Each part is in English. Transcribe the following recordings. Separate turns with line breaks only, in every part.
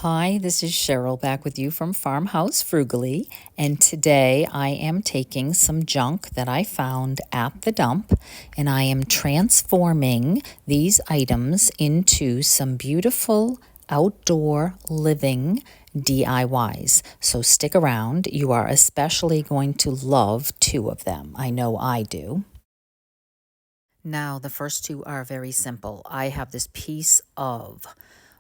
Hi, this is Cheryl back with you from Farmhouse Frugally, and today I am taking some junk that I found at the dump and I am transforming these items into some beautiful outdoor living DIYs. So stick around, you are especially going to love two of them. I know I do. Now, the first two are very simple. I have this piece of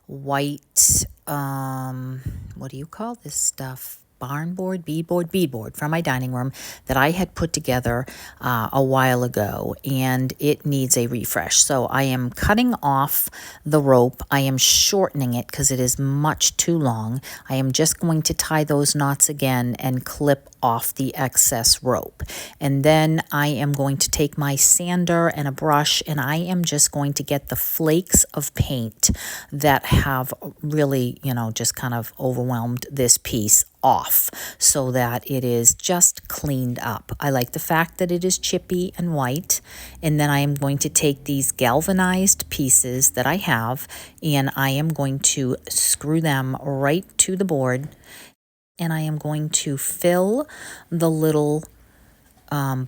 white, what do you call this stuff? Barn board, beadboard from my dining room that I had put together a while ago, and it needs a refresh. So I am cutting off the rope. I am shortening it because it is much too long. I am just going to tie those knots again and clip off the excess rope. And then I am going to take my sander and a brush, and I am just going to get the flakes of paint that have really, just kind of overwhelmed this piece off so that it is just cleaned up. I like the fact that it is chippy and white. And then I am going to take these galvanized pieces that I have and I am going to screw them right to the board, and I am going to fill the little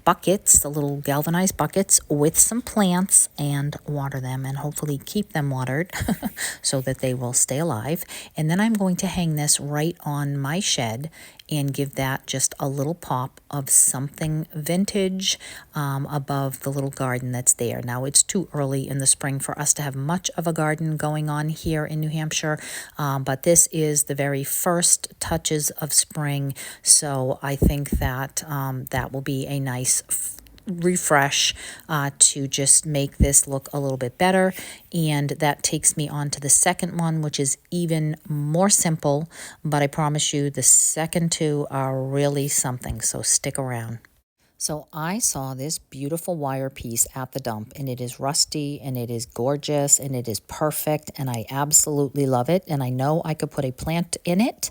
buckets, the little galvanized buckets, with some plants and water them and hopefully keep them watered so that they will stay alive. And then I'm going to hang this right on my shed and give that just a little pop of something vintage above the little garden that's there. Now, it's too early in the spring for us to have much of a garden going on here in New Hampshire, but this is the very first touches of spring, so I think that that will be a nice refresh to just make this look a little bit better. And that takes me on to the second one, which is even more simple, but I promise you the second two are really something, so stick around. So I saw this beautiful wire piece at the dump, and it is rusty and it is gorgeous and it is perfect and I absolutely love it, and I know I could put a plant in it,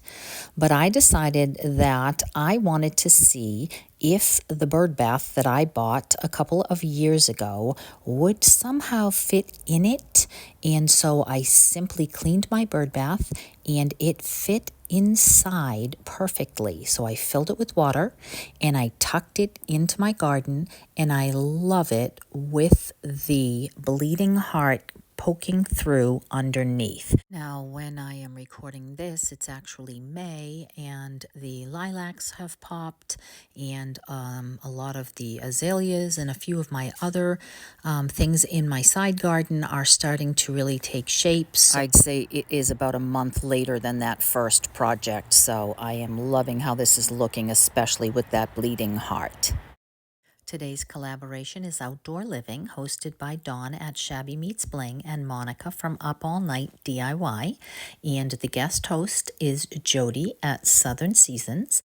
but I decided that I wanted to see if the bird bath that I bought a couple of years ago would somehow fit in it. And so I simply cleaned my bird bath and it fit inside perfectly. So I filled it with water and I tucked it into my garden, and I love it with the bleeding heart poking through underneath. Now, when I am recording this, it's actually May, and the lilacs have popped, and a lot of the azaleas and a few of my other things in my side garden are starting to really take shapes. I'd say it is about a month later than that first project, so I am loving how this is looking, especially with that bleeding heart. Today's collaboration is Outdoor Living, hosted by Dawn at Shabby Meets Bling and Monica from Up All Night DIY. And the guest host is Jody at Southern Seasons.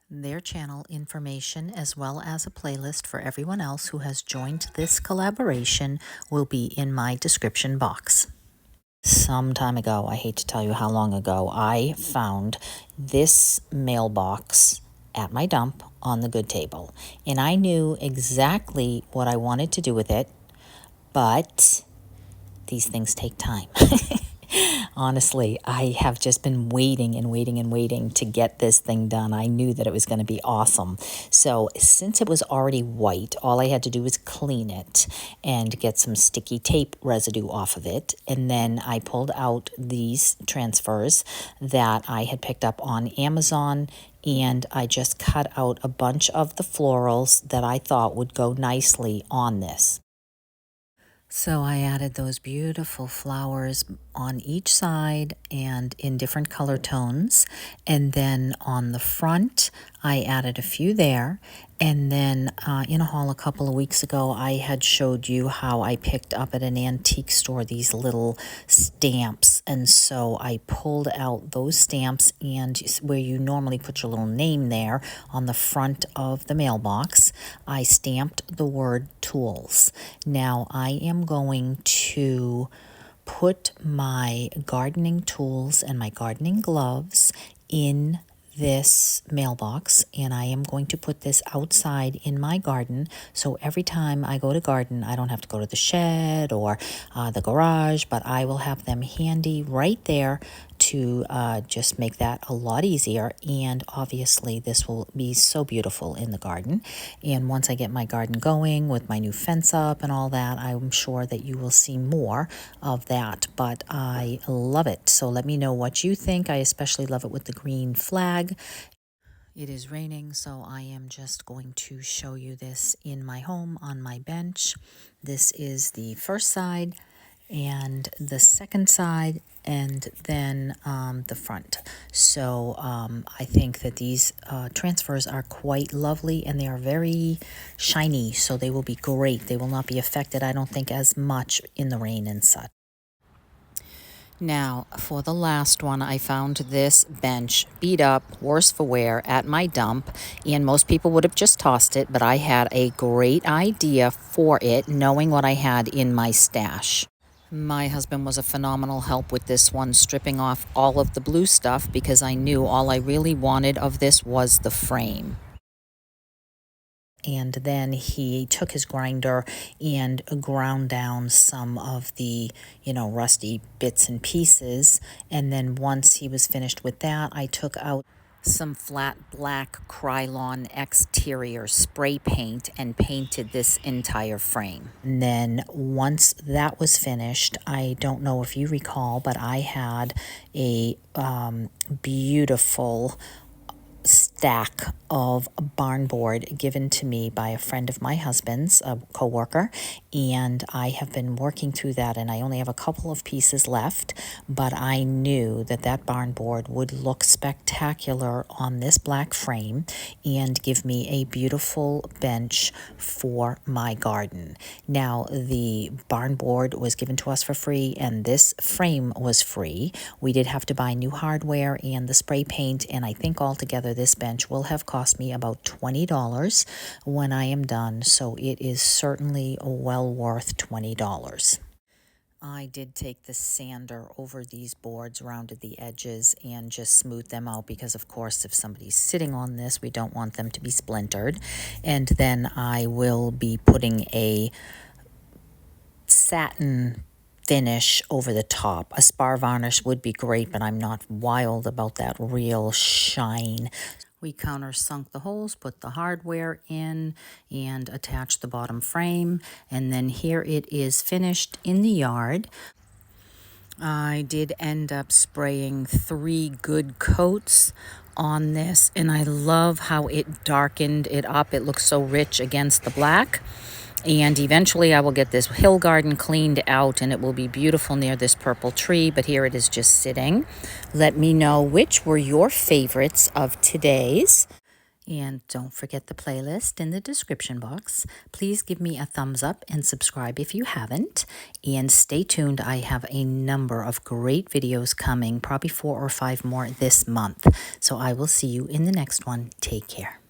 Their channel information, as well as a playlist for everyone else who has joined this collaboration, will be in my description box. Some time ago, I hate to tell you how long ago, I found this mailbox at my dump on the good table, and I knew exactly what I wanted to do with it, but these things take time. Honestly, I have just been waiting and waiting and waiting to get this thing done. I knew that it was going to be awesome. So since it was already white, all I had to do was clean it and get some sticky tape residue off of it. And then I pulled out these transfers that I had picked up on Amazon, and I just cut out a bunch of the florals that I thought would go nicely on this. So I added those beautiful flowers on each side and in different color tones. And then on the front, I added a few there. And then in a haul a couple of weeks ago, I had showed you how I picked up at an antique store these little stamps. And so I pulled out those stamps, and where you normally put your little name there on the front of the mailbox, I stamped the word tools. Now I am going to put my gardening tools and my gardening gloves in this mailbox, and I am going to put this outside in my garden, so every time I go to garden I don't have to go to the shed or the garage, but I will have them handy right there to just make that a lot easier. And obviously this will be so beautiful in the garden. And once I get my garden going with my new fence up and all that, I'm sure that you will see more of that. But I love it. So let me know what you think. I especially love it with the green flag. It is raining, so I am just going to show you this in my home on my bench. This is the first side and the second side, and then the front. So I think that these transfers are quite lovely, and they are very shiny, so they will be great. They will not be affected, I don't think, as much in the rain and such. Now, for the last one, I found this bench beat up, worse for wear, at my dump, and most people would have just tossed it, but I had a great idea for it, knowing what I had in my stash. My husband was a phenomenal help with this one, stripping off all of the blue stuff because I knew all I really wanted of this was the frame. And then he took his grinder and ground down some of the, rusty bits and pieces. And then once he was finished with that, I took out some flat black Krylon exterior spray paint and painted this entire frame. And then once that was finished, I don't know if you recall, but I had a beautiful stack of barn board given to me by a friend of my husband's, a co-worker, and I have been working through that, and I only have a couple of pieces left, but I knew that that barn board would look spectacular on this black frame and give me a beautiful bench for my garden. Now, the barn board was given to us for free, and this frame was free. We did have to buy new hardware and the spray paint, and I think altogether this bench will have cost me about $20 when I am done, so it is certainly well worth $20. I did take the sander over these boards, rounded the edges, and just smoothed them out because, of course, if somebody's sitting on this, we don't want them to be splintered. And then I will be putting a satin finish over the top. A spar varnish would be great, but I'm not wild about that real shine. We countersunk the holes, put the hardware in, and attached the bottom frame. And then here it is finished in the yard. I did end up spraying 3 good coats on this, and I love how it darkened it up. It looks so rich against the black. And eventually I will get this hill garden cleaned out, and it will be beautiful near this purple tree, but here it is just sitting. Let me know which were your favorites of today's. And don't forget the playlist in the description box. Please give me a thumbs up and subscribe if you haven't. And stay tuned. I have a number of great videos coming, probably 4 or 5 more this month. So I will see you in the next one. Take care.